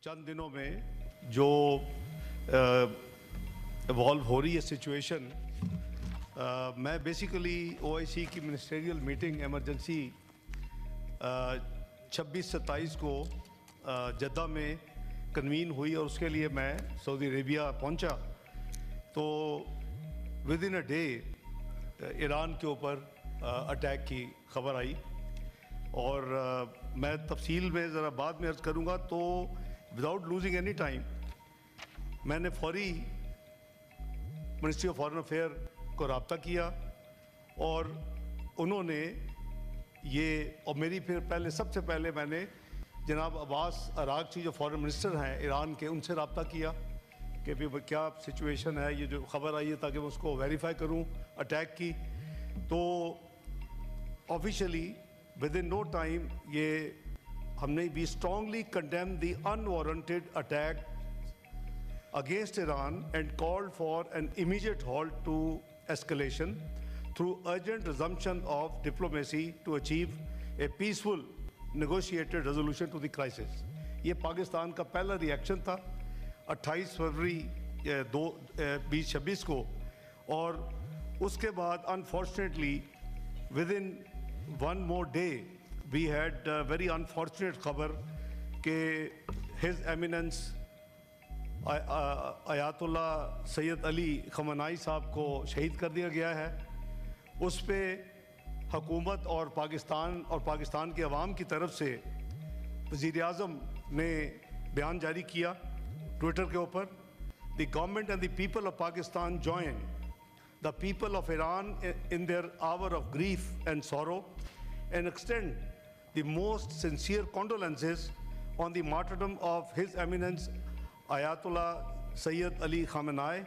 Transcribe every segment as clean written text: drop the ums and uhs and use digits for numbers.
چند دنوں میں جو ایوالو ہو رہی ہے سچویشن، میں بیسیکلی OIC کی منسٹریل میٹنگ ایمرجنسی 26-27 کو جدہ میں کنوین ہوئی اور اس کے لیے میں سعودی عربیہ پہنچا تو with in a day Iran کے اوپر اٹیک کی خبر آئی اور میں تفصیل میں ذرا بعد میں عرض کروں گا. تو وداؤٹ لوزنگ اینی ٹائم میں نے فوری منسٹری آف فارن افیئر کو رابطہ کیا اور انہوں نے یہ اور میری پھر پہلے سب سے پہلے میں نے جناب عباس عراقچی جو فارن منسٹر ہیں ایران کے، ان سے رابطہ کیا کہ کیا سچویشن ہے، یہ جو خبر آئی ہے تاکہ میں اس کو ویریفائی کروں اٹیک کی. تو officially within no time یہ ہم نے we strongly condemn the unwarranted attack against Iran and called for an immediate halt to escalation through urgent resumption of diplomacy to achieve a peaceful negotiated resolution to the crisis. یہ پاکستان کا پہلا reaction تھا 28 فروری 2026 کو، اور اس کے بعد unfortunately within one more day we had a very unfortunate خبر کہ His Eminence آیات اللہ سید علی خامنائی صاحب کو شہید کر دیا گیا ہے. اس پہ حکومت اور پاکستان کے عوام کی طرف سے وزیر اعظم نے بیان جاری کیا ٹویٹر کے اوپر. The government and the people of Pakistan join the people of Iran in their hour of grief and sorrow and extend the most sincere condolences on the martyrdom of his eminence Ayatollah Sayyid Ali Khamenei.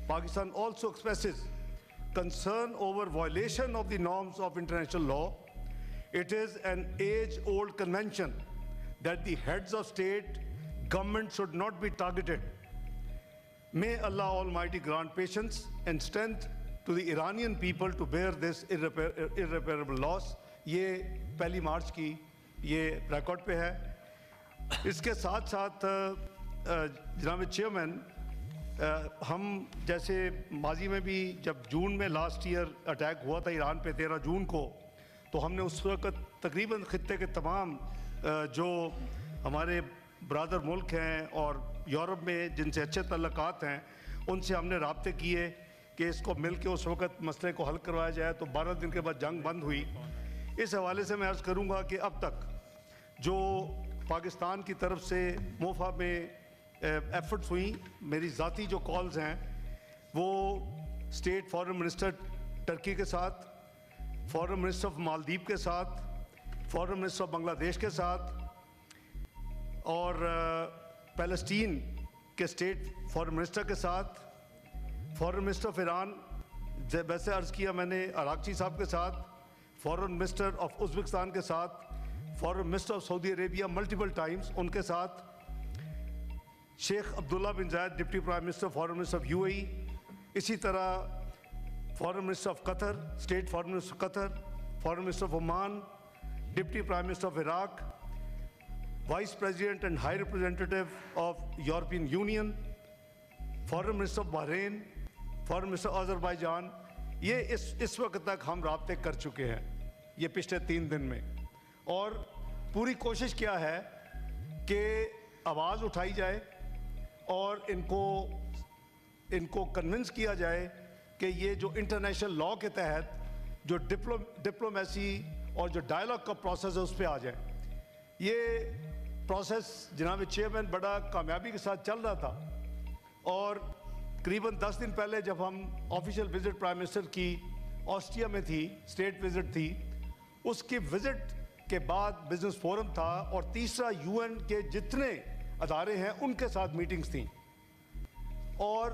Pakistan also expresses concern over violation of the norms of international law. It is an age-old convention that the heads of state government should not be targeted. May Allah Almighty grant patience and strength to the Iranian people to bear this irreparable loss. یہ 1 مارچ کی یہ record پہ ہے. اس کے ساتھ ساتھ جناب chairman, ہم جیسے ماضی میں بھی جب جون میں لاسٹ ایئر اٹیک ہوا تھا ایران پہ 13 جون کو، تو ہم نے اس وقت تقریباً خطے کے تمام جو ہمارے برادر ملک ہیں اور یورپ میں جن سے اچھے تعلقات ہیں ان سے ہم نے رابطے کیے کہ اس کو مل کے اس وقت مسئلے کو حل کروایا جائے. تو 12 دن کے بعد جنگ بند ہوئی. اس حوالے سے میں عرض کروں گا کہ اب تک جو پاکستان کی طرف سے موفا میں ایفرٹس ہوئیں، میری ذاتی جو کالز ہیں وہ اسٹیٹ فارن منسٹر ٹرکی کے ساتھ، فارن منسٹر آف مالدیپ کے ساتھ، فارن منسٹر آف بنگلہ دیش کے ساتھ اور پیلسٹین کے اسٹیٹ فارن منسٹر کے ساتھ، فارن منسٹر آف ایران ویسے عرض کیا میں نے عراقچی صاحب کے ساتھ، فارن منسٹر آف ازبکستان کے ساتھ، foreign minister of Saudi Arabia multiple times in کے ساتھ، شیخ عبداللہ بن زائد deputy prime minister foreign minister of UAE، اسی طرح foreign minister of Qatar, state foreign minister Qatar, foreign minister of Oman, deputy prime minister of Iraq, vice president and high representative of European union, foreign minister of Bahrain, foreign minister Azerbaijan. یہ اس وقت تک ہم رابطے کر چکے ہیں یہ پچھلے 3 دن میں، اور پوری کوشش کیا ہے کہ آواز اٹھائی جائے اور ان کو کنونس کیا جائے کہ یہ جو انٹرنیشنل لاء کے تحت جو ڈپلومیسی اور جو ڈائلاگ کا پروسیس ہے اس پہ آ جائیں. یہ پروسیس جناب چیئرمین بڑا کامیابی کے ساتھ چل رہا تھا، اور قریباً 10 دن پہلے جب ہم آفیشیل وزٹ پرائم منسٹر کی آسٹریا میں تھی، اسٹیٹ وزٹ تھی، اس کی وزٹ کے بعد بزنس فورم تھا اور تیسرا UN کے جتنے ادارے ہیں ان کے ساتھ میٹنگز تھیں، اور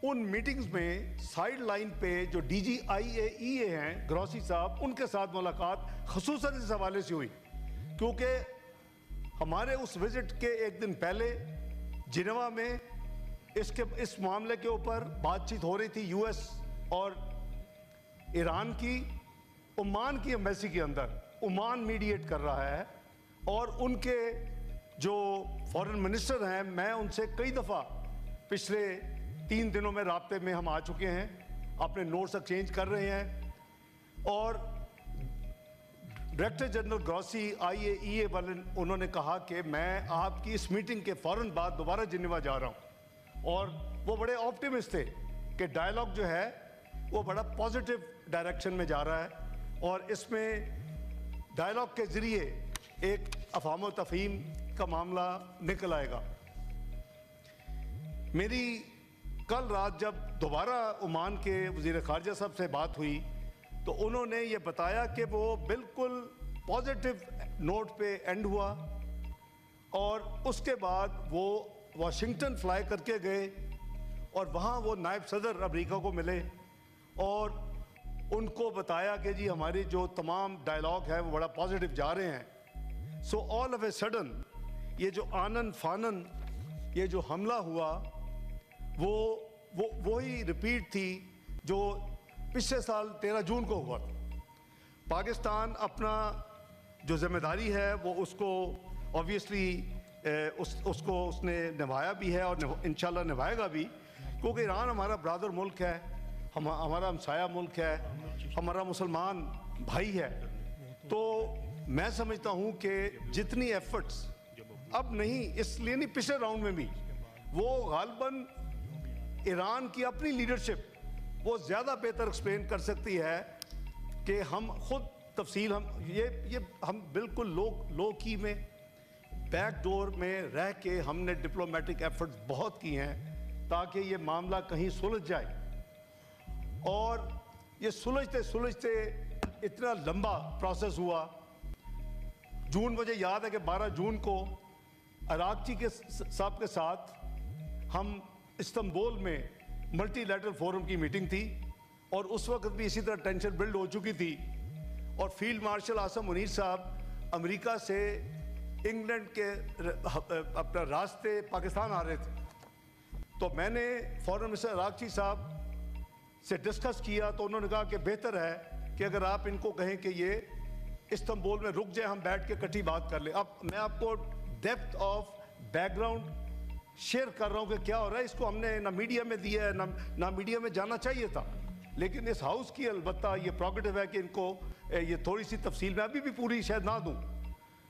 ان میٹنگز میں سائیڈ لائن پہ جو DG IAEA ہیں گروسی صاحب، ان کے ساتھ ملاقات خصوصاً اس حوالے سے ہوئی کیونکہ ہمارے اس وزٹ کے 1 دن پہلے جنیوا میں اس معاملے کے اوپر بات چیت ہو رہی تھی US اور ایران کی. عمان کی ایمبیسی کے اندر عمان میڈیٹ کر رہا ہے اور ان کے جو فارن منسٹر ہیں میں ان سے کئی دفعہ پچھلے 3 دنوں میں رابطے میں ہم آ چکے ہیں, اپنے نوٹس ایکسچینج کر رہے ہیں. اور ڈائریکٹر جنرل گروسی IAEA والے انہوں نے کہا کہ میں آپ کی اس میٹنگ کے فوراً بعد دوبارہ جنیوا جا رہا ہوں, اور وہ بڑے آپٹیمسٹ تھے کہ ڈائلاگ جو ہے وہ بڑا پازیٹیو ڈائریکشن میں جا رہا ہے, اور اس میں ڈائلاگ کے ذریعے ایک افہام و تفہیم کا معاملہ نکل آئے گا. میری کل رات جب دوبارہ عمان کے وزیر خارجہ صاحب سے بات ہوئی تو انہوں نے یہ بتایا کہ وہ بالکل پازیٹیو نوٹ پہ اینڈ ہوا, اور اس کے بعد وہ واشنگٹن فلائی کر کے گئے اور وہاں وہ نائب صدر امریکہ کو ملے اور ان کو بتایا کہ جی ہماری جو تمام ڈائلاگ ہے وہ بڑا پازیٹیو جا رہے ہیں. سو آل آف اے سڈن یہ جو آنن فانن یہ جو حملہ ہوا وہی ریپیٹ تھی جو پچھلے سال 13 جون کو ہوا. پاکستان اپنا جو ذمہ داری ہے وہ اس کو آبویسلی اس نے نبھایا بھی ہے اور انشاءاللہ نبھائے گا بھی, کیونکہ ایران ہمارا برادر ملک ہے, ہمارا ہمسایہ ملک ہے, ہمارا مسلمان بھائی ہے. تو میں سمجھتا ہوں کہ جتنی ایفرٹس اب نہیں, اس لیے نہیں پچھلے راؤنڈ میں بھی وہ غالباً ایران کی اپنی لیڈرشپ وہ زیادہ بہتر ایکسپلین کر سکتی ہے کہ ہم خود تفصیل ہم بالکل لو کی میں بیک ڈور میں رہ کے ہم نے ڈپلومیٹک ایفرٹس بہت کی ہیں تاکہ یہ معاملہ کہیں سلجھ جائے. اور یہ سلجھتے اتنا لمبا پروسیس ہوا. جون مجھے یاد ہے کہ 12 جون کو عراقچی کے صاحب کے ساتھ ہم استنبول میں ملٹی لیٹرل فورم کی میٹنگ تھی, اور اس وقت بھی اسی طرح ٹینشن بلڈ ہو چکی تھی, اور فیلڈ مارشل عاصم منیر صاحب امریکہ سے انگلینڈ کے اپنا راستے پاکستان آ رہے تھے. تو میں نے فارن منسٹر عراقچی صاحب سے ڈسکس کیا تو انہوں نے کہا کہ بہتر ہے کہ اگر آپ ان کو کہیں کہ یہ استنبول میں رک جائیں, ہم بیٹھ کے اکٹھی بات کر لیں. اب میں آپ کو depth of back ground share کر رہا ہوں کہ کیا ہو رہا ہے. اس کو ہم نے نہ میڈیا میں دیا ہے, نہ میڈیا میں جانا چاہیے تھا, لیکن اس ہاؤس کی البتہ یہ پروگیٹو ہے کہ ان کو یہ تھوڑی سی تفصیل میں ابھی بھی پوری شاید نہ دوں.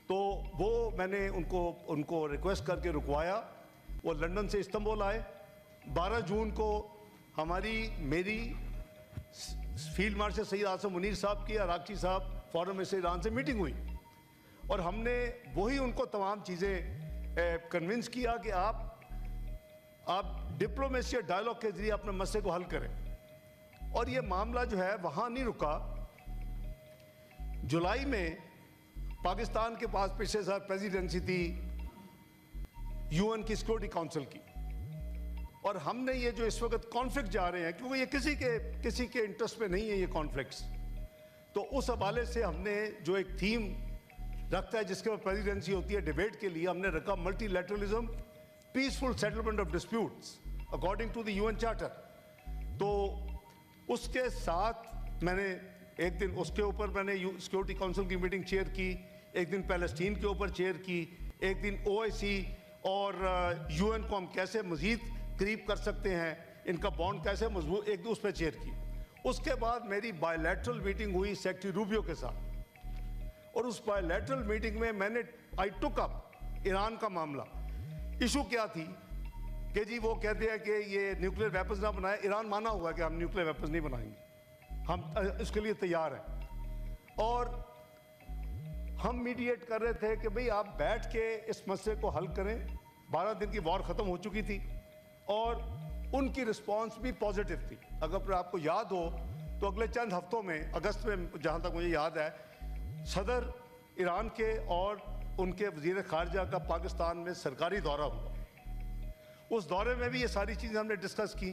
تو وہ میں نے ان کو ریکویسٹ کر کے رکوایا. وہ لندن سے استنبول آئے. 12 جون کو میری فیلڈ مارشل سید عاصم منیر صاحب کی عراقچی صاحب فارن منسٹر ایران سے میٹنگ ہوئی, اور ہم نے وہی ان کو تمام چیزیں کنونس کیا کہ آپ ڈپلومیسی اور ڈائلاگ کے ذریعے اپنے مسئلے کو حل کریں. اور یہ معاملہ جو ہے وہاں نہیں رکا. جولائی میں پاکستان کے پاس پچھلے سال پریزیڈنسی تھی UN کی سیکورٹی کونسل کی, اور ہم نے یہ جو اس وقت کانفلکٹ جا رہے ہیں, کیونکہ یہ کسی کے انٹرسٹ میں نہیں ہے یہ کانفلکٹس, تو اس حوالے سے ہم نے جو ایک تھیم رکھتا ہے جس کے بعد پریزیڈنسی ہوتی ہے ڈیبیٹ کے لیے, ہم نے رکھا multilateralism peaceful settlement of disputes according to the UN charter. تو اس کے ساتھ میں نے ایک دن اس کے اوپر میں نے سیکورٹی کونسل کی میٹنگ چیئر کی, ایک دن پیلسٹین کے اوپر چیئر کی, ایک دن OIC اور UN کو ہم کیسے مزید قریب کر سکتے ہیں, ان کا بانڈ کیسے مضبوط, ایک دن اس پہ چیئر کی. اس کے بعد میری بائی لیٹرل میٹنگ ہوئی سیکریٹری روبیو کے ساتھ, اور اس بائی لیٹرل میٹنگ میں نے آئی ٹک اپ ایران کا معاملہ. ایشو کیا تھی کہ جی وہ کہتے ہیں کہ یہ نیوکلیر ویپنز نہ بنائے. ایران مانا ہوا کہ ہم نیوکلیر ویپنز نہیں بنائیں گے, ہم اس کے لیے تیار ہیں. اور ہم میڈیٹ کر رہے تھے کہ بھئی آپ بیٹھ کے اس مسئلے کو حل کریں. 12 دن کی وار ختم ہو چکی تھی, اور ان کی رسپانس بھی پازیٹیو تھی. اگر آپ کو یاد ہو تو اگلے چند ہفتوں میں اگست میں جہاں تک مجھے یاد ہے صدر ایران کے اور ان کے وزیر خارجہ کا پاکستان میں سرکاری دورہ ہوا. اس دورے میں بھی یہ ساری چیزیں ہم نے ڈسکس کی,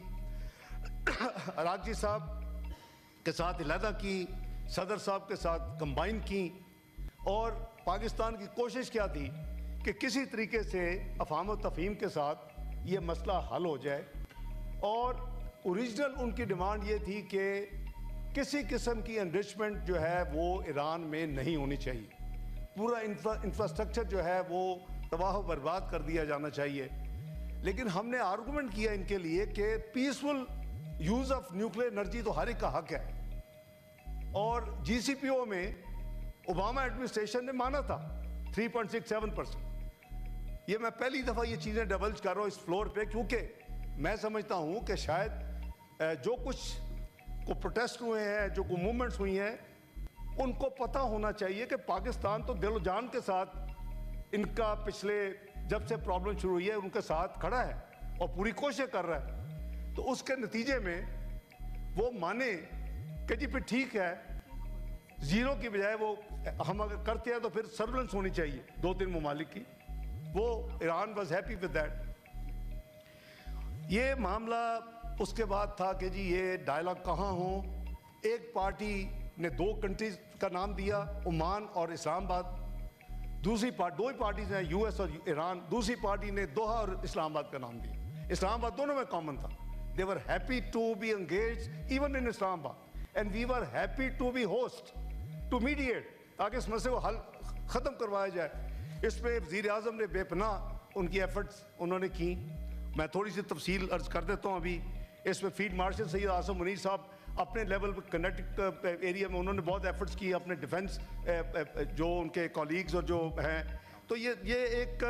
عراقچی صاحب کے ساتھ علیحدہ کی, صدر صاحب کے ساتھ کمبائن کی, اور پاکستان کی کوشش کیا تھی کہ کسی طریقے سے افہام و تفہیم کے ساتھ یہ مسئلہ حل ہو جائے. اور اوریجنل ان کی ڈیمانڈ یہ تھی کہ کسی قسم کی انرچمنٹ جو ہے وہ ایران میں نہیں ہونی چاہیے. پورا انفراسٹرکچر جو ہے وہ تباہ و برباد کر دیا جانا چاہیے. لیکن ہم نے آرگومنٹ کیا ان کے لیے کہ peaceful use of nuclear energy تو ہر ایک کا حق ہے, اور جی سی پی او میں اوباما ایڈمنسٹریشن نے مانا تھا 3.67%. یہ میں پہلی دفعہ یہ چیزیں ڈبلج کر رہا ہوں اس فلور پہ, کیونکہ میں سمجھتا ہوں کہ شاید جو کچھ کو پروٹیسٹ ہوئے ہیں, جو کو موومنٹس ہوئی ہیں, ان کو پتہ ہونا چاہیے کہ پاکستان تو دل و جان کے ساتھ ان کا پچھلے جب سے پرابلم شروع ہوئی ہے ان کے ساتھ کھڑا ہے اور پوری کوشش کر رہا ہے. تو اس کے نتیجے میں وہ مانے کہ جی پھر ٹھیک ہے, زیرو کی بجائے وہ ہم اگر کرتے ہیں تو پھر سرولنس ہونی چاہیے 2-3 ممالک کی. وہ Iran was happy with that. یہ معاملہ اس کے بعد تھا کہ جی یہ ڈائلاگ کہاں ہوں. ایک پارٹی نے 2 کنٹریز کا نام دیا, عمان اور اسلام آباد. دوسری دو ہی پارٹیز ہیں, یو ایس اور ایران. دوسری پارٹی نے دوحہ اور اسلام آباد کا نام دیا. اسلام آباد دونوں میں کامن تھا. They were happy to be engaged even in Islamabad, and we were happy to be host, to mediate, تاکہ اس مسئلے کو حل ختم کروایا جائے. اس پہ وزیر اعظم نے بے پناہ ان کی ایفرٹس انہوں نے کی. میں تھوڑی سی تفصیل عرض کر دیتا ہوں. ابھی اس پہ فیلڈ مارشل سید عاصم منیر صاحب اپنے لیول پہ کنیکٹک ایریا میں انہوں نے بہت ایفرٹس کی, اپنے ڈیفنس جو ان کے کولیگز اور جو ہیں. تو یہ ایک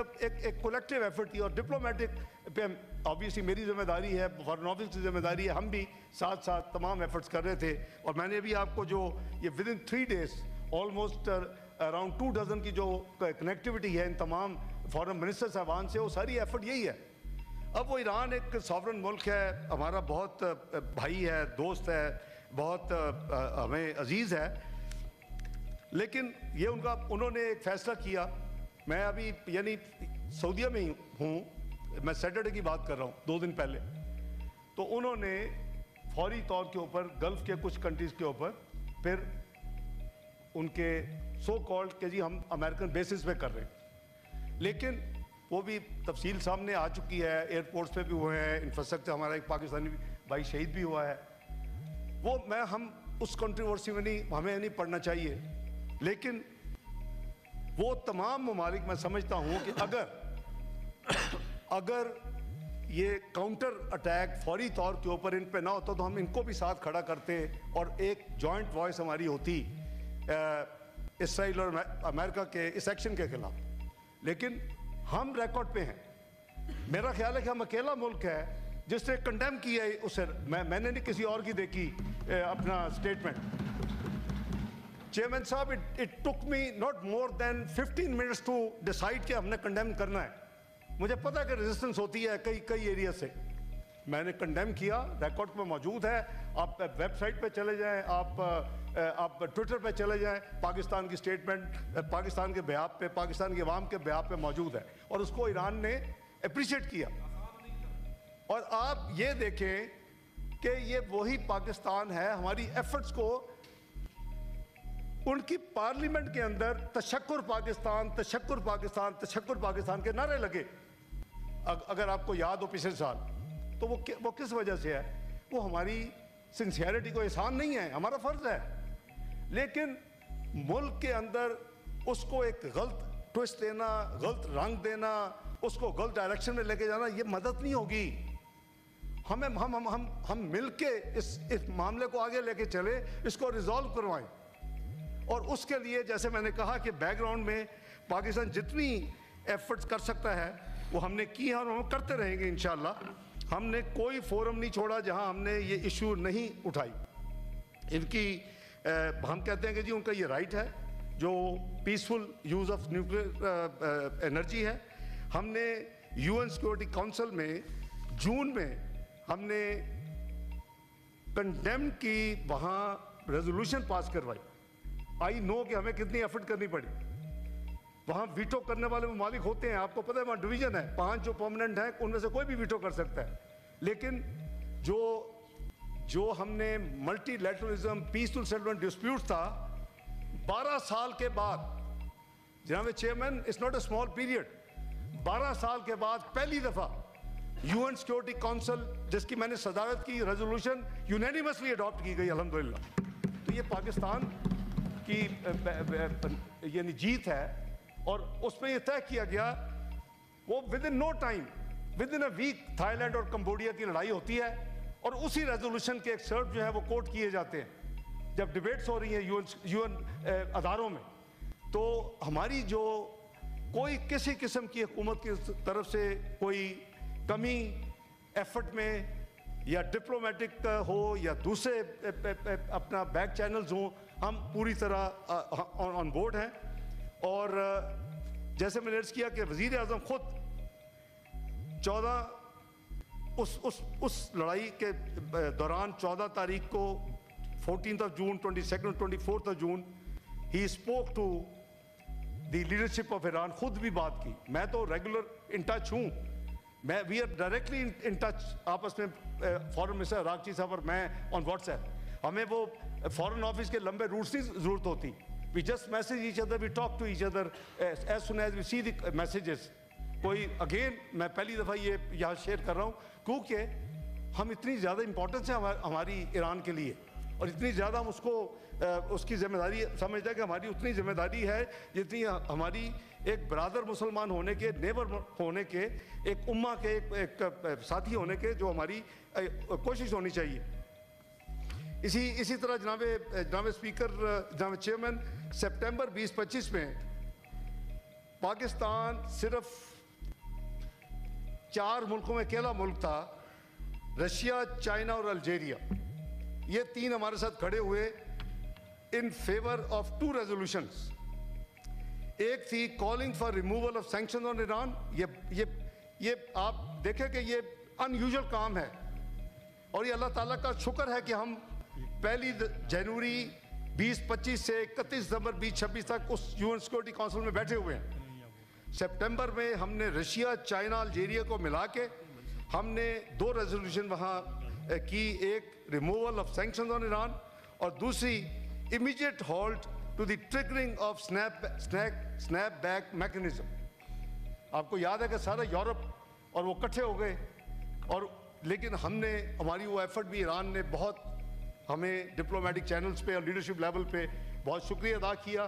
کولیکٹیو ایفرٹ تھی, اور ڈپلومیٹک پہ آبویسلی میری ذمہ داری ہے, فارن آفس کی ذمہ داری ہے. ہم بھی ساتھ ساتھ تمام ایفرٹس کر رہے تھے. اور میں نے ابھی آپ کو جو یہ ودن 3 days آلموسٹ اراؤنڈ 2 dozen کی جو کنیکٹیوٹی ہے ان تمام فارن منسٹر صاحبان سے, وہ ساری ایفرٹ یہی ہے. اب وہ ایران ایک ساورن ملک ہے, ہمارا بہت بھائی ہے, دوست ہے, بہت ہمیں عزیز ہے. لیکن یہ انہوں نے ایک فیصلہ کیا. میں ابھی یعنی سعودیہ میں ہی ہوں, میں سیٹرڈے کی بات کر رہا ہوں 2 دن پہلے. تو انہوں نے فوری طور کے اوپر گلف کے کچھ کنٹریز کے اوپر پھر ان کے سو کالڈ کہ جی ہم امریکن بیسس پہ کر رہے ہیں. لیکن وہ بھی تفصیل سامنے آ چکی ہے, ایئرپورٹس پہ بھی ہوئے ہیں, انفراسٹرکچر ہمارا ایک پاکستانی بھائی شہید بھی ہوا ہے. وہ ہم اس کنٹروورسی میں ہمیں نہیں پڑھنا چاہیے. لیکن وہ تمام ممالک, میں سمجھتا ہوں کہ اگر یہ کاؤنٹر اٹیک فوری طور کے اوپر ان پہ نہ ہوتا تو ہم ان کو بھی ساتھ کھڑا کرتے اور ایک جوائنٹ وائس ہماری ہوتی اسرائیل اور امریکہ کے اس ایکشن کے خلاف. لیکن ہم ریکارڈ پہ ہیں. میرا خیال ہے کہ ہم اکیلا ملک ہے جس نے کنڈیم کیا ہے اسے. میں نے نہیں کسی اور کی دیکھی اپنا اسٹیٹمنٹ. چیئرمین صاحب, it took me not more than 15 minutes to decide کہ ہم نے کنڈیم کرنا ہے. مجھے پتا ہے کہ ریزسٹنس ہوتی ہے کئی ایریا سے. میں نے کنڈیم کیا, ریکارڈ پہ موجود ہے. آپ ویب سائٹ پہ چلے جائیں, آپ ٹویٹر پہ چلے جائیں, پاکستان کی اسٹیٹمنٹ پاکستان کے بیاپ پہ, پاکستان کے عوام کے بیاپ پہ موجود ہے, اور اس کو ایران نے اپریشیٹ کیا. اور آپ یہ دیکھیں کہ یہ وہی پاکستان ہے. ہماری ایفرٹس کو ان کی پارلیمنٹ کے اندر تشکر پاکستان, تشکر پاکستان, تشکر پاکستان کے نعرے لگے. اگر آپ کو یاد ہو پچھلے سال, تو وہ کس وجہ سے ہے؟ وہ ہماری سنسیئرٹی کو احسان نہیں ہے, ہمارا فرض ہے. لیکن ملک کے اندر اس کو ایک غلط ٹوسٹ دینا, غلط رنگ دینا, اس کو غلط ڈائریکشن میں لے کے جانا, یہ مدد نہیں ہوگی. ہم مل کے اس معاملے کو آگے لے کے چلے, اس کو ریزالو کروائیں. اور اس کے لیے جیسے میں نے کہا کہ بیک گراؤنڈ میں پاکستان جتنی ایفرٹس کر سکتا ہے وہ ہم نے کی ہیں, اور ہم کرتے رہیں گے انشاءاللہ. ہم نے کوئی فورم نہیں چھوڑا جہاں ہم نے یہ ایشو نہیں اٹھائی. ان کی ہم کہتے ہیں کہ جی ان کا یہ رائٹ ہے جو peaceful use of nuclear energy ہے. ہم نے یو این سیکورٹی کونسل میں جون میں ہم نے کنڈیم کی وہاں ریزولوشن پاس کروائی. آئی نو کہ ہمیں کتنی ایفرٹ کرنی پڑی. وہاں ویٹو کرنے والے ممالک ہوتے ہیں, آپ کو پتہ ہے وہاں ڈویژن ہے, 5 جو پرماننٹ ہیں ان میں سے کوئی بھی ویٹو کر سکتا ہے. لیکن جو ہم نے multilateralism, peaceful settlement disputes تھا, 12 سال کے بعد, جناب chairman, it's not a small period, 12 سال کے بعد پہلی دفعہ یو این سیکورٹی کونسل جس کی میں نے صدارت کی, ریزولوشن یونینیمسلی اڈاپٹ کی گئی الحمدللہ. تو یہ پاکستان کی یعنی جیت ہے. اور اس میں یہ طے کیا گیا وہ within no time within a week Thailand اور کمبوڈیا کی لڑائی ہوتی ہے اور اسی ریزولوشن کے ایکسرپٹ جو ہے وہ کوٹ کیے جاتے ہیں جب ڈیبیٹس ہو رہی ہیں یو این اداروں میں. تو ہماری جو کوئی کسی قسم کی حکومت کی طرف سے کوئی کمی ایفرٹ میں یا ڈپلومیٹک ہو یا دوسرے اپنا بیک چینلز ہوں, ہم پوری طرح آن بورڈ ہیں. اور جیسے میں نے عرض کیا کہ وزیر اعظم خود 14 اس لڑائی کے دوران 14 تاریخ کو 14 June 22 24 June he spoke to the leadership of Iran, خود بھی بات کی. میں تو ریگولر ان ٹچ ہوں, we are directly in touch آپس میں, فارن منسٹر عراقچی صاحب اور میں آن واٹس ایپ. ہمیں وہ فارن آفس کے لمبے روٹس نہیں ضرورت ہوتی. We just message each other, we talk to each other as soon as we see the messages. کوئی اگین میں پہلی دفعہ یہ یہاں شیئر کر رہا ہوں کیونکہ ہم اتنی زیادہ امپورٹنس ہے ہماری ایران کے لیے, اور اتنی زیادہ ہم اس کی ذمہ داری سمجھتے ہیں کہ ہماری اتنی ذمہ داری ہے جتنی ہماری ایک برادر مسلمان ہونے کے, نیبر ہونے کے, ایک امہ کے, ایک ساتھی ہونے کے, جو ہماری کوشش ہونی چاہیے. اسی طرح جناب اسپیکر, جناب چیئرمین, سپٹمبر 2025 میں پاکستان صرف 4 ملکوں میں اکیلا ملک تھا, رشیا, چائنا اور الجیریا. یہ 3 ہمارے ساتھ کھڑے ہوئے ان فیور آف 2 ریزولوشنز. ایک تھی calling for removal of sanction on Iran. یہ آپ دیکھیں کہ یہ ان یوزول کام ہے, اور یہ اللہ تعالیٰ کا شکر ہے کہ ہم 1 جنوری 2025 سے 31 دسمبر 2026 تک اس UN سیکورٹی کونسل میں بیٹھے ہوئے ہیں. سپٹمبر میں ہم نے رشیا, چائنا, الجیریا کو ملا کے ہم نے 2 ریزولوشن وہاں کی, ایک removal of sanction on Iran اور دوسری immediate halt to the triggering of snapback mechanism. آپ کو یاد ہے کہ سارا یورپ اور وہ اکٹھے ہو گئے, اور لیکن ہم نے, ہماری وہ ایفرٹ بھی ایران نے بہت ہمیں ڈپلومیٹک چینلز پہ اور لیڈرشپ لیول پہ بہت شکریہ ادا کیا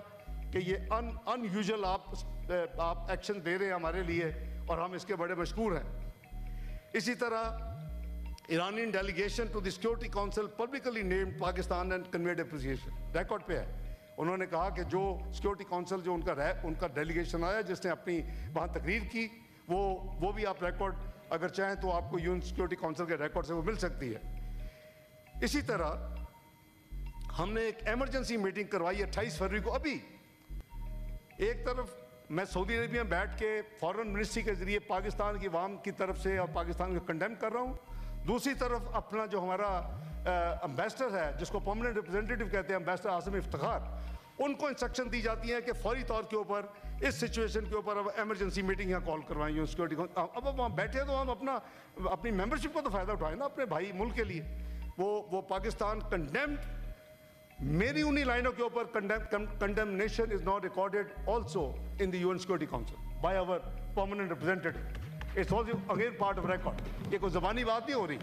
کہ یہ ان یوزول آپ ایکشن دے رہے ہیں ہمارے لیے, اور ہم اس کے بڑے مشکور ہیں. اسی طرح Iranian delegation to the security council publicly named Pakistan and conveyed appreciation. Record پہ ہے, انہوں نے کہا کہ جو سیکورٹی کونسل جو ان کا ڈیلیگیشن آیا جس نے اپنی وہاں تقریر کی, وہ بھی آپ ریکارڈ اگر چاہیں تو آپ کو UN سیکورٹی کونسل کے ریکارڈ سے وہ مل سکتی ہے. اسی طرح ہم نے ایک ایمرجنسی میٹنگ کروائی 28 فروری کو. ابھی ایک طرف میں سعودی عربیہ میں بیٹھ کے فارن منسٹری کے ذریعے پاکستان کی عوام کی طرف سے اور پاکستان کو کنڈیم کر رہا ہوں, دوسری طرف اپنا جو ہمارا امبیسڈر ہے جس کو پرماننٹ ریپرزینٹیٹو کہتے ہیں, امبیسڈر عاصم افتخار, ان کو انسٹرکشن دی جاتی ہیں کہ فوری طور کے اوپر اس سچویشن کے اوپر اب ایمرجنسی میٹنگ یہاں کال کروائیں UN سیکورٹی. اب وہاں بیٹھے تو ہم اپنی ممبرشپ کو تو فائدہ اٹھائیں نا اپنے بھائی ملک کے لیے. وہ پاکستان کنڈیمڈ, میری انہی لائنوں کے اوپر condemnation is not recorded also in the UN security council by our permanent representative. It's also again part of record. یہ کوئی زبانی بات نہیں ہو رہی,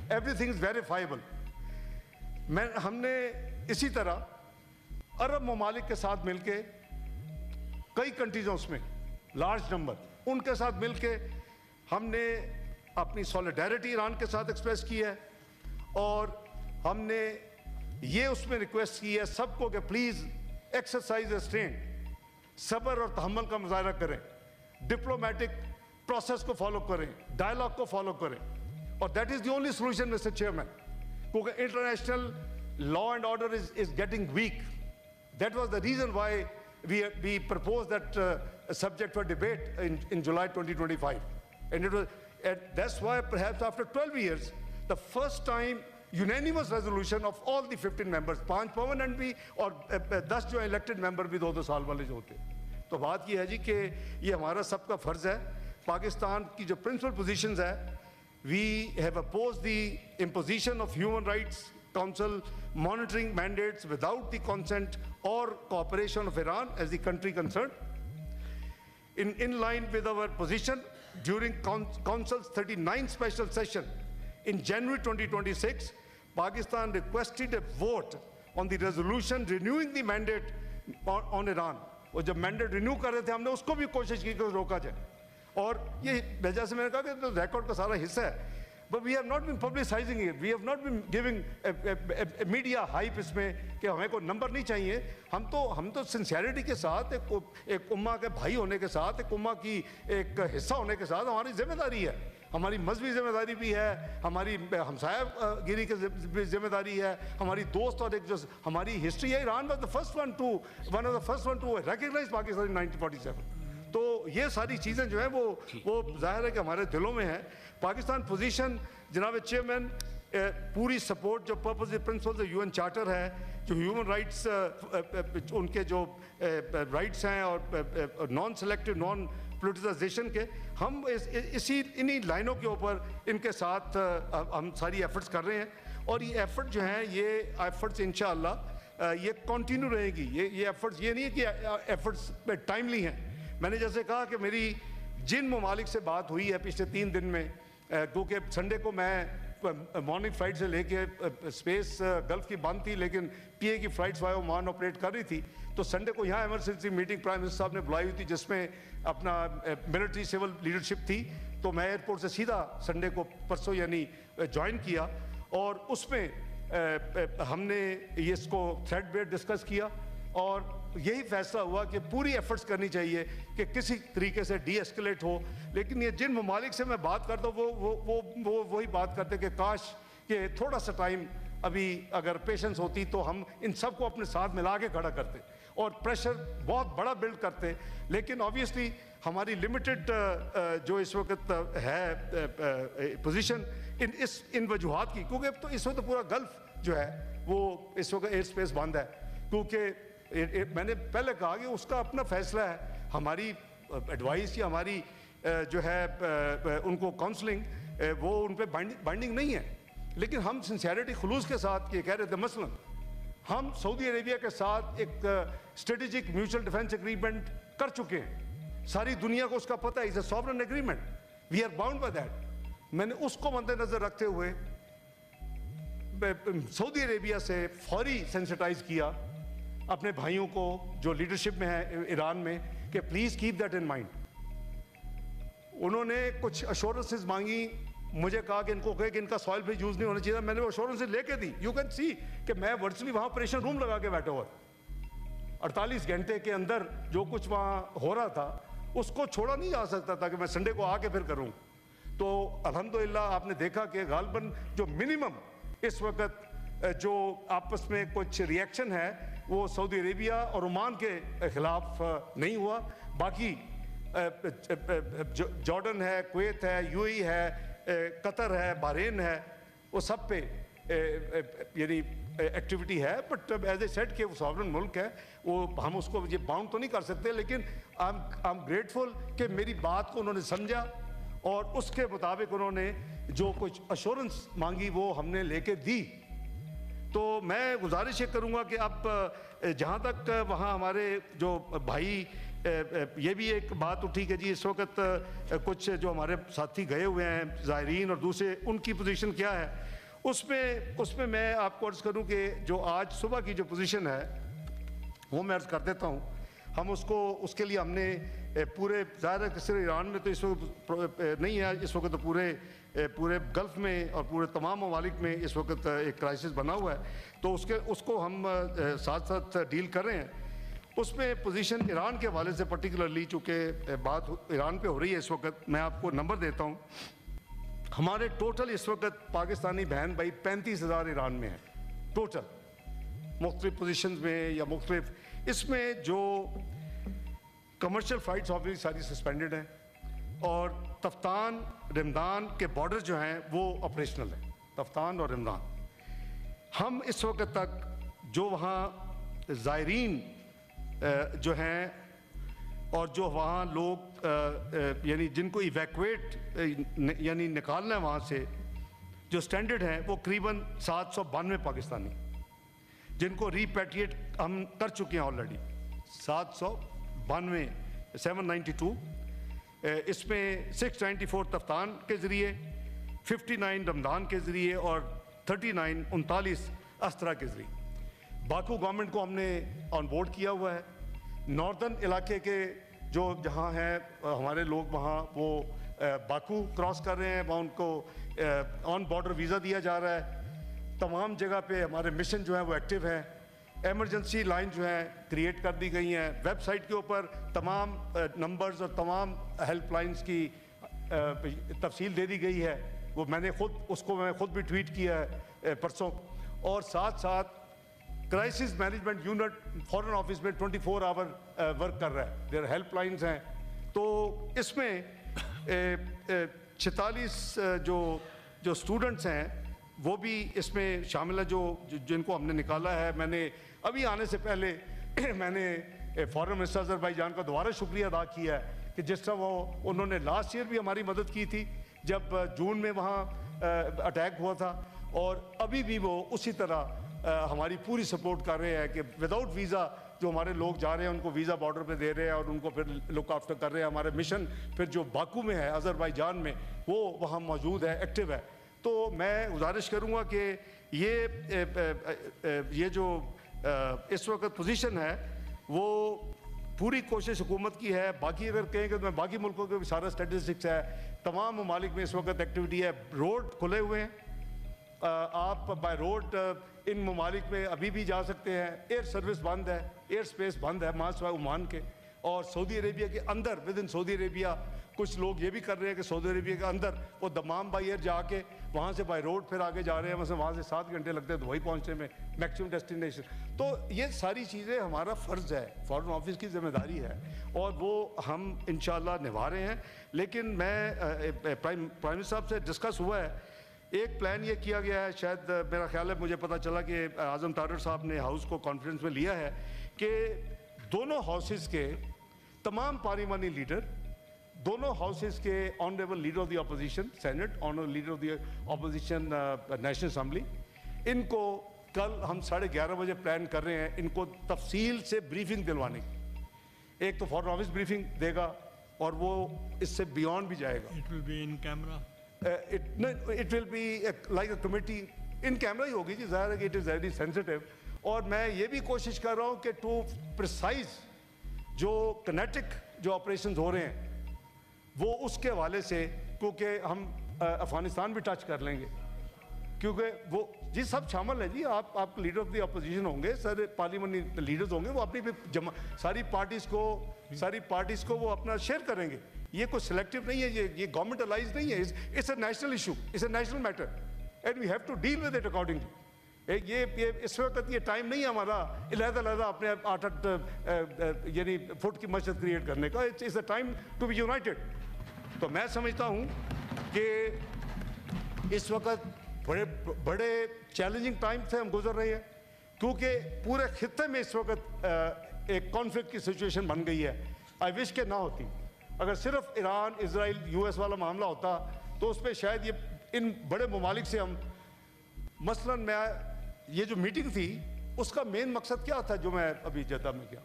ایوری تھنگ از ویریفائبل. ہم نے اسی طرح عرب ممالک کے ساتھ مل کے, کئی کنٹریز ہیں اس میں لارج نمبر, ان کے ساتھ مل کے ہم نے اپنی سولیڈیرٹی ایران کے ساتھ ایکسپریس کی ہے, اور ہم نے یہ اس میں ریکویسٹ کی ہے سب کو کہ پلیز ایکسرسائز ریسٹرینٹ, صبر اور تحمل کا مظاہرہ کریں, ڈپلومیٹک پروسیس کو فالو کریں, ڈائلاگ کو فالو کریں, اور that is the only solution mister chairman. کیونکہ international law and order is getting weak. That was the reason why we proposed that subject for debate in July 2025, and that's why perhaps after 12 years the first time unanimous resolution of all the 15 members, 5 permanent بھی اور 10 جو elected member بھی 2 سال والے جو ہوتے. تو بات یہ ہے جی کہ یہ ہمارا سب کا فرض ہے. پاکستان کی جو پرنسپل پوزیشنز ہے, we have opposed the imposition of human rights council monitoring mandates without the consent or cooperation of Iran as the country concerned. In line with our position during council's 39th special session in January 2026, Pakistan requested a vote on the resolution renewing the mandate on Iran. وہ جب mandate renew کر رہے تھے ہم نے اس کو بھی کوشش کی کہ روکا جائے, اور یہ جیسے میں نے کہا کہ ریکارڈ کا سارا حصہ ہے. But we have not been publicizing it. We have not been giving a media hype اس میں کہ ہمیں کوئی نمبر نہیں چاہیے. ہم تو سنسیئرٹی کے ساتھ ایک امہ کے بھائی ہونے کے ساتھ, ایک امہ کی ایک حصہ ہونے کے ساتھ ہماری ذمہ داری ہے. ہماری مذہبی ذمہ داری بھی ہے, ہماری ہمسایہ گیری کی ذمہ داری ہے, ہماری دوست, اور ایک جو ہماری ہسٹری ہے. Iran was one of the first one to recognise Pakistan in 1947. تو یہ ساری چیزیں جو ہیں وہ ظاہر ہے کہ ہمارے دلوں میں ہیں. پاکستان پوزیشن جناب چیئرمین پوری سپورٹ جو purposes principles U N charter ہے, جو ہیومن رائٹس ان کے جو رائٹس ہیں اور نان سلیکٹو نان پولیٹیسائزیشن کے, ہم انہی لائنوں کے اوپر ان کے ساتھ ہم ساری ایفرٹس کر رہے ہیں. اور یہ ایفرٹ جو ہیں یہ ایفرٹس انشاءاللہ یہ کنٹینیو رہے گی. یہ ایفرٹس یہ نہیں ہے کہ ایفرٹس ٹائملی ہیں. میں نے جیسے کہا کہ میری جن ممالک سے بات ہوئی ہے پچھلے 3 دن میں, کیونکہ سنڈے کو میں مارننگ فلائٹ سے لے کے اسپیس گلف کی بند تھی, لیکن پی اے کی فلائٹس وائے عمان آپریٹ کر رہی تھی, تو سنڈے کو یہاں ایمرجنسی میٹنگ پرائم منسٹر صاحب نے بلائی ہوئی تھی جس میں اپنا ملٹری سول لیڈرشپ تھی. تو میں ایئرپورٹ سے سیدھا سنڈے کو پرسوں یعنی جوائن کیا, اور اس میں ہم نے یہ اس کو تھریڈ بیئر ڈسکس کیا, اور یہی فیصلہ ہوا کہ پوری ایفرٹس کرنی چاہیے کہ کسی طریقے سے ڈی ایسکلیٹ ہو. لیکن یہ جن ممالک سے میں بات کرتا ہوں وہ وہی بات کرتے کہ کاش کہ تھوڑا سا ٹائم ابھی اگر پیشنس ہوتی تو ہم ان سب کو اپنے ساتھ ملا کے کھڑا کرتے اور پریشر بہت بڑا بلڈ کرتے. لیکن آبویسلی ہماری لمیٹڈ جو اس وقت ہے پوزیشن ان وجوہات کی, کیونکہ تو اس وقت پورا گلف جو ہے وہ اس وقت ایئر اسپیس بند ہے, کیونکہ میں نے پہلے کہا کہ اس کا اپنا فیصلہ ہے. ہماری ایڈوائس یا ہماری جو ہے ان کو کاؤنسلنگ وہ ان پہ بائنڈنگ نہیں ہے. لیکن ہم سنسیئرٹی خلوص کے ساتھ یہ کہہ رہے تھے, مثلا ہم سعودی عربیہ کے ساتھ ایک اسٹریٹجک میوچل ڈیفینس ایگریمنٹ کر چکے ہیں. ساری دنیا کو اس کا پتہ ہے, it's a sovereign agreement, we are bound by that. میں نے اس کو مد نظر رکھتے ہوئے سعودی عربیہ سے فوری سینسٹائز کیا اپنے بھائیوں کو جو لیڈرشپ میں ہے ایران میں کہ please keep that in mind. انہوں نے کچھ ایشورنسز مانگی, مجھے کہا کہ ان کو کہے کہ ان کا سوائل بھی یوز نہیں ہونا چاہیے. میں نے وہ ایشورنسز لے کے دی. یو کین سی کہ میں ورچولی وہاں آپریشن روم لگا کے بیٹھا ہوا, 48 گھنٹے کے اندر جو کچھ وہاں ہو رہا تھا اس کو چھوڑا نہیں جا سکتا تھا کہ میں سنڈے کو آ کے پھر کروں. تو الحمدللہ آپ نے دیکھا کہ غالباً جو منیمم اس وقت جو آپس میں کچھ ریئیکشن ہے وہ سعودی عربیہ اور عمان کے خلاف نہیں ہوا. باقی جارڈن ہے, کویت ہے, یو اے ہے, قطر ہے, بحرین ہے, وہ سب پہ یعنی ایکٹیویٹی ہے. بٹ ایز اے سیٹ کہ وہ ساورن ملک ہے, وہ ہم اس کو یہ باؤنڈ تو نہیں کر سکتے. لیکن آئی ایم گریٹفل کہ میری بات کو انہوں نے سمجھا اور اس کے مطابق انہوں نے جو کچھ ایشورنس مانگی وہ ہم نے لے کے دی. تو میں گزارش یہ کروں گا کہ اب جہاں تک وہاں ہمارے جو بھائی, یہ بھی ایک بات اٹھی کہ جی اس وقت کچھ جو ہمارے ساتھی گئے ہوئے ہیں زائرین اور دوسرے, ان کی پوزیشن کیا ہے. اس میں میں آپ کو عرض کروں کہ جو آج صبح کی جو پوزیشن ہے وہ میں عرض کر دیتا ہوں. ہم اس کے لیے ہم نے پورے, ظاہر ہے کہ صرف ایران میں تو اس وقت نہیں ہے, اس وقت تو پورے گلف میں اور پورے تمام ممالک میں اس وقت ایک کرائسس بنا ہوا ہے. تو اس کو ہم ساتھ ساتھ ڈیل کر رہے ہیں. اس میں پوزیشن ایران کے حوالے سے پرٹیکولرلی چونکہ بات ایران پہ ہو رہی ہے اس وقت, میں آپ کو نمبر دیتا ہوں. ہمارے ٹوٹل اس وقت پاکستانی بہن بھائی 35,000 ایران میں ہیں ٹوٹل, مختلف پوزیشنز میں یا مختلف. اس میں جو کمرشل فلائٹس آبویسلی ساری سسپینڈڈ ہیں, اور تفتان رمضان کے بارڈر جو ہیں وہ آپریشنل ہیں, تفتان اور رمضان. ہم اس وقت تک جو وہاں زائرین جو ہیں اور جو وہاں لوگ یعنی جن کو ایویکویٹ یعنی نکالنا ہے وہاں سے, جو سٹینڈرڈ ہیں وہ قریباً 792 پاکستانی, جن کو ریپیٹریٹ ہم کر چکے ہیں آلریڈی 792, 792. اس میں 694 تفتان کے ذریعے, 59 رمضان کے ذریعے اور 39 اسطرا کے ذریعے. باکو گورنمنٹ کو ہم نے آن بورڈ کیا ہوا ہے. ناردرن علاقے کے جو جہاں ہیں ہمارے لوگ وہاں وہ باکو کراس کر رہے ہیں، وہاں ان کو آن بارڈر ویزا دیا جا رہا ہے. تمام جگہ پہ ہمارے مشن جو ہیں وہ ایکٹیو ہیں. ایمرجنسی لائن جو ہیں کریٹ کر دی گئی ہیں. ویب سائٹ کے اوپر تمام نمبرز اور تمام ہیلپ لائنز کی تفصیل دے دی گئی ہے. وہ میں نے خود بھی ٹویٹ کیا ہے پرسوں. اور ساتھ ساتھ crisis management unit foreign office میں 24 آور ورک کر رہا ہے. دیر ہیلپ لائنز ہیں. تو اس میں 46 جو اسٹوڈنٹس ہیں وہ بھی اس میں شامل ہے جن کو ہم نے نکالا ہے. میں نے ابھی آنے سے پہلے میں نے فارن منسٹر آذربائیجان کا دوبارہ شکریہ ادا کیا ہے کہ جس طرح انہوں نے لاسٹ ایئر بھی ہماری مدد کی تھی جب جون میں وہاں اٹیک ہوا تھا, اور ابھی بھی وہ اسی طرح ہماری پوری سپورٹ کر رہے ہیں کہ وداؤٹ ویزا جو ہمارے لوگ جا رہے ہیں ان کو ویزا بارڈر پہ دے رہے ہیں اور ان کو پھر لک آفٹر کر رہے ہیں. ہمارے مشن پھر جو باکو میں ہے آذربائیجان میں وہ وہاں موجود ہے, ایکٹیو ہے. تو میں گزارش کروں گا کہ یہ جو اس وقت پوزیشن ہے وہ پوری کوشش حکومت کی ہے. باقی اگر کہیں کہ میں باقی ملکوں کے بھی سارا اسٹیٹسٹکس ہے, تمام ممالک میں اس وقت ایکٹیویٹی ہے. روڈ کھلے ہوئے ہیں, آپ بائی روڈ ان ممالک میں ابھی بھی جا سکتے ہیں. ایئر سروس بند ہے, ایئر سپیس بند ہے ماں سوائے عمان کے. اور سعودی عربیہ کے اندر ود ان سعودی عربیہ کچھ لوگ یہ بھی کر رہے ہیں کہ سعودی عربیہ کے اندر وہ دمام بائی ایئر جا کے وہاں سے بائی روڈ پھر آگے جا رہے ہیں. مثلا وہاں سے 7 گھنٹے لگتے ہیں دبئی پہنچنے میں میکسیمم ڈیسٹینیشن. تو یہ ساری چیزیں ہمارا فرض ہے, فارن آفس کی ذمہ داری ہے, اور وہ ہم انشاءاللہ نبھا رہے ہیں. لیکن میں پرائم منسٹر صاحب سے ڈسکس ہوا ہے, ایک پلان یہ کیا گیا ہے, شاید میرا خیال ہے مجھے پتہ چلا کہ اعظم طارر صاحب نے ہاؤس کو کانفرنس میں لیا ہے کہ دونوں ہاؤسز کے تمام پارلیمانی لیڈر, دونوں ہاؤسز کے honourable leader of the opposition senate, honourable leader of the opposition national assembly, ان کو کل ہم 11:30 بجے پلان کر رہے ہیں ان کو تفصیل سے بریفنگ دلوانے کی. ایک تو فارن آفس بریفنگ دے گا اور وہ اس سے بیونڈ بھی جائے گا. It will be in camera. It will be like a committee. In camera ہی ہوگی جی, ظاہر ہے کہ it is very sensitive. اور میں یہ بھی کوشش کر رہا ہوں کہ ٹو پریسائز جو کنیٹک جو آپریشنز ہو رہے ہیں وہ اس کے حوالے سے, کیونکہ ہم افغانستان بھی ٹچ کر لیں گے, کیونکہ وہ جی سب شامل ہیں جی. آپ لیڈر آف دی اپوزیشن ہوں گے, سارے پارلیمنٹری لیڈرز ہوں گے, وہ اپنی بھی ساری پارٹیز کو وہ اپنا شیئر کریں گے. یہ کوئی سلیکٹیو نہیں ہے, یہ گورنمنٹ الائز نہیں ہے. It's a national issue, it's a national matter and we have to deal with it accordingly. یہ اس وقت یہ ٹائم نہیں ہے ہمارا علیحدہ اپنے 8 یعنی فٹ کی مسجد کریٹ کرنے کا. It's a time to be united. تو میں سمجھتا ہوں کہ اس وقت بڑے چیلنجنگ ٹائم سے ہم گزر رہے ہیں, کیونکہ پورے خطے میں اس وقت ایک کانفلکٹ کی سچویشن بن گئی ہے. آئی وش کہ نہ ہوتی. اگر صرف ایران اسرائیل یو ایس والا معاملہ ہوتا تو اس پہ شاید یہ ان بڑے ممالک سے ہم, مثلاً میں یہ جو میٹنگ تھی اس کا مین مقصد کیا تھا جو میں ابھی جدہ میں کیا,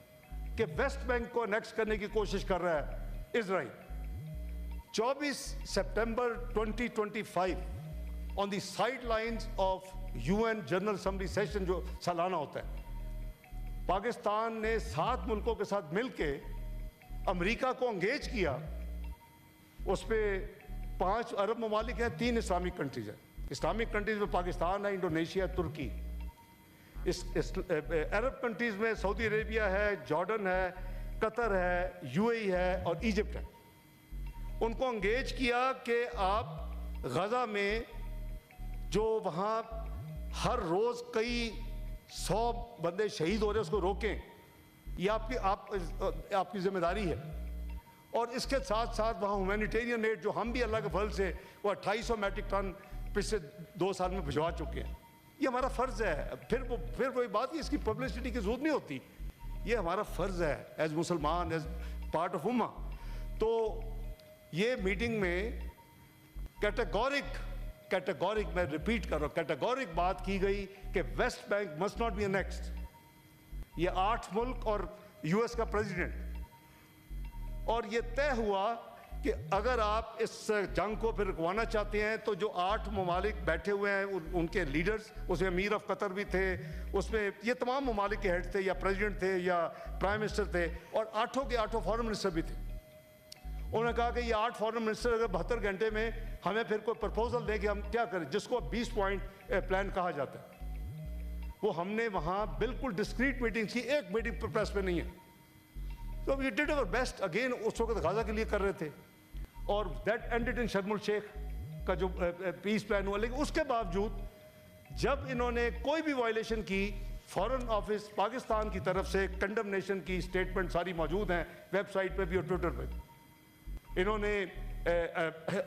کہ ویسٹ بینک کو انیکس کرنے کی کوشش کر رہا ہے اسرائیل. 24 September 2025 on the side lines of UN general assembly session جو سالانہ ہوتا ہے, پاکستان نے 7 ملکوں کے ساتھ مل کے امریکہ کو انگیج کیا. اس پہ 5 عرب ممالک ہیں, 3 اسلامک کنٹریز ہیں. اسلامک کنٹریز میں پاکستان ہے, انڈونیشیا, ترکی. عرب کنٹریز میں سعودی عربیہ ہے, جارڈن ہے, قطر ہے, UAE ہے اور ایجپٹ ہے. ان کو انگیج کیا کہ آپ غزہ میں جو وہاں ہر روز کئی 100 بندے شہید ہو رہے ہیں اس کو روکیں. یہ آپ کی ذمہ داری ہے. اور اس کے ساتھ ساتھ وہاں ہیومینیٹیرین ایڈ جو ہم بھی اللہ کے فضل سے وہ 2800 میٹرک ٹن پچھلے 2 سال میں بھجوا چکے ہیں. یہ ہمارا فرض ہے. پھر وہی بات, اس کی پبلسٹی کی ضرورت نہیں ہوتی. یہ ہمارا فرض ہے ایز مسلمان, ایز پارٹ آف امہ. تو یہ میٹنگ میں کیٹیگورک میں ریپیٹ کر رہا ہوں, کیٹیگورک بات کی گئی کہ west bank must not be annexed. یہ 8 ملک اور US کا پریزیڈنٹ, اور یہ طے ہوا کہ اگر آپ اس جنگ کو پھر رکوانا چاہتے ہیں تو جو 8 ممالک بیٹھے ہوئے ہیں ان کے لیڈرز, اس میں امیر آف قطر بھی تھے, اس میں یہ تمام ممالک کے ہیڈ تھے یا پریزیڈنٹ تھے یا پرائم منسٹر تھے, اور 8 کے 8 فارن منسٹر بھی تھے. انہوں نے کہا کہ یہ 8 فارن منسٹر اگر 72 گھنٹے میں ہمیں پھر کوئی پرپوزل دیں کہ ہم کیا کریں، جس کو 20 پوائنٹ پلان کہا جاتا ہے، وہ ہم نے وہاں بالکل ڈسکریٹ میٹنگ کی، ایک میٹنگ پر پریس پہ نہیں ہے. تو we did our best. Again اس وقت غزہ کے لیے کر رہے تھے، اور دیٹ اینڈڈ ان شرم الشیخ کا جو پیس پلان ہوا. لیکن اس کے باوجود جب انہوں نے کوئی بھی وائلیشن کی، فارن آفس پاکستان کی طرف سے کنڈمنیشن کی اسٹیٹمنٹ ساری موجود ہیں ویب سائٹ پہ بھی اور ٹویٹر پہ. انہوں نے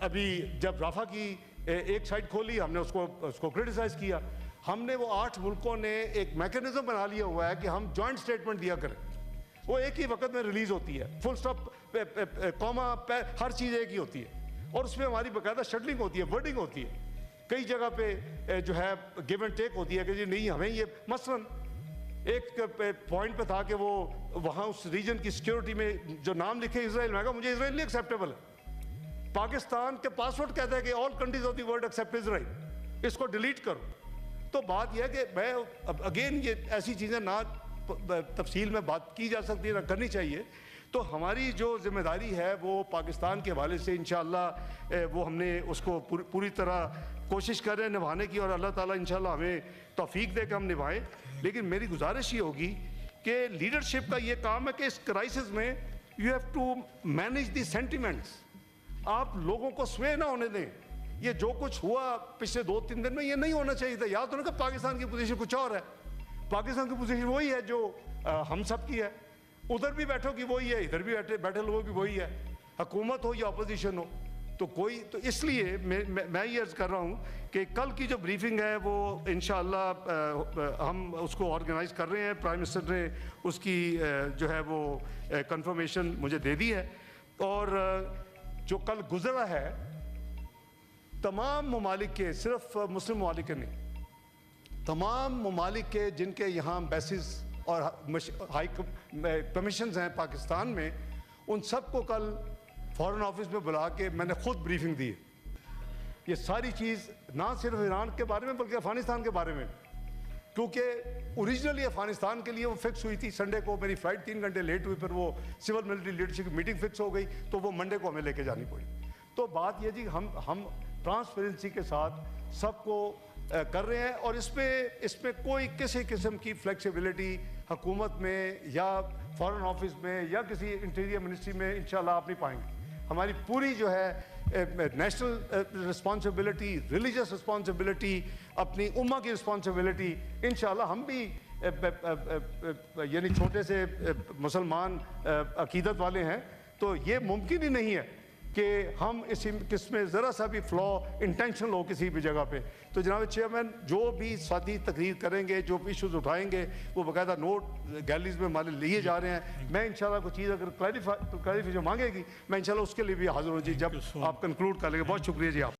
ابھی جب رافع کی ایک سائٹ کھولی، ہم نے اس کو کرٹیسائز کیا. ہم نے وہ 8 ملکوں نے ایک میکینزم بنا لیا ہوا ہے کہ ہم جوائنٹ اسٹیٹمنٹ دیا کریں، وہ ایک ہی وقت میں ریلیز ہوتی ہے، فل سٹاپ کوما ہر چیز ایک ہی ہوتی ہے، اور اس میں ہماری باقاعدہ شٹلنگ ہوتی ہے، ورڈنگ ہوتی ہے. کئی جگہ پہ جو ہے گیو اینڈ ٹیک ہوتی ہے کہ جی نہیں ہمیں یہ، مثلاً ایک پوائنٹ پہ تھا کہ وہ وہاں اس ریجن کی سیکیورٹی میں جو نام لکھے اسرائیل، میں کہا مجھے اسرائیل نہیں ایکسیپٹیبل ہے. پاکستان کے پاسورڈ کہتا ہے کہ all countries of the world except Israel, اس کو ڈیلیٹ کرو. تو بات یہ ہے کہ میں اگین یہ ایسی چیزیں نہ تفصیل میں بات کی جا سکتی ہے، نہ کرنی چاہیے. تو ہماری جو ذمہ داری ہے وہ پاکستان کے حوالے سے انشاءاللہ وہ ہم نے اس کو پوری طرح کوشش کر رہے ہیں نبھانے کی، اور اللہ تعالیٰ انشاءاللہ ہمیں توفیق دے کہ ہم نبھائیں. لیکن میری گزارش یہ ہوگی کہ لیڈرشپ کا یہ کام ہے کہ اس کرائسس میں you have to manage the sentiments. آپ لوگوں کو سوے نہ ہونے دیں. یہ جو کچھ ہوا پچھلے 2-3 دن میں یہ نہیں ہونا چاہیے تھا. یاد ہونا کہ پاکستان کی پوزیشن کچھ اور ہے. پاکستان کی پوزیشن وہی ہے جو ہم سب کی ہے. ادھر بھی بیٹھوں کی وہی ہے، ادھر بھی بیٹھے لوگوں کی وہی ہے، حکومت ہو یا اپوزیشن ہو. تو اس لیے میں یہ عرض کر رہا ہوں کہ کل کی جو بریفنگ ہے وہ انشاءاللہ ہم اس کو آرگنائز کر رہے ہیں. پرائم منسٹر نے اس کی جو ہے وہ کنفرمیشن مجھے دے دی ہے. اور جو کل گزرا ہے تمام ممالک کے، صرف مسلم ممالک کے نہیں، تمام ممالک کے جن کے یہاں بیسز اور ہائی کمیشنز ہیں پاکستان میں، ان سب کو کل فارن آفس میں بلا کے میں نے خود بریفنگ دی. یہ ساری چیز نہ صرف ایران کے بارے میں بلکہ افغانستان کے بارے میں، کیونکہ اوریجنلی افغانستان کے لیے وہ فکس ہوئی تھی. سنڈے کو میری فلائٹ 3 گھنٹے لیٹ ہوئی، پھر وہ سول ملٹری لیڈرشپ کی میٹنگ فکس ہو گئی، تو وہ منڈے کو ہمیں لے کے جانی پڑی. تو بات یہ جی ہم ٹرانسپیرنسی کے ساتھ سب کو کر رہے ہیں، اور اس میں کوئی کسی قسم کی فلیکسیبلٹی حکومت میں یا فارن آفس میں یا کسی انٹیریئر منسٹری میں انشاءاللہ آپ نہیں پائیں گے. ہماری پوری جو ہے نیشنل رسپانسبلٹی، ریلیجس رسپانسبلٹی، اپنی امہ کی رسپانسبلٹی، انشاءاللہ ہم بھی یعنی چھوٹے سے مسلمان عقیدت والے ہیں، تو یہ ممکن ہی نہیں ہے کہ ہم اس میں ذرا سا بھی فلا انٹینشنل ہو کسی بھی جگہ پہ. تو جناب چیئرمین جو بھی ساتھی تقریر کریں گے، جو ایشوز اٹھائیں گے، وہ باقاعدہ نوٹ گیلریز میں ہمارے لیے جا رہے ہیں. میں انشاءاللہ کوئی چیز اگر کلیریفیشن مانگے گی، میں انشاءاللہ اس کے لیے بھی حاضر ہوں جی جب آپ کنکلوڈ کر لیں گے. بہت شکریہ جی آپ.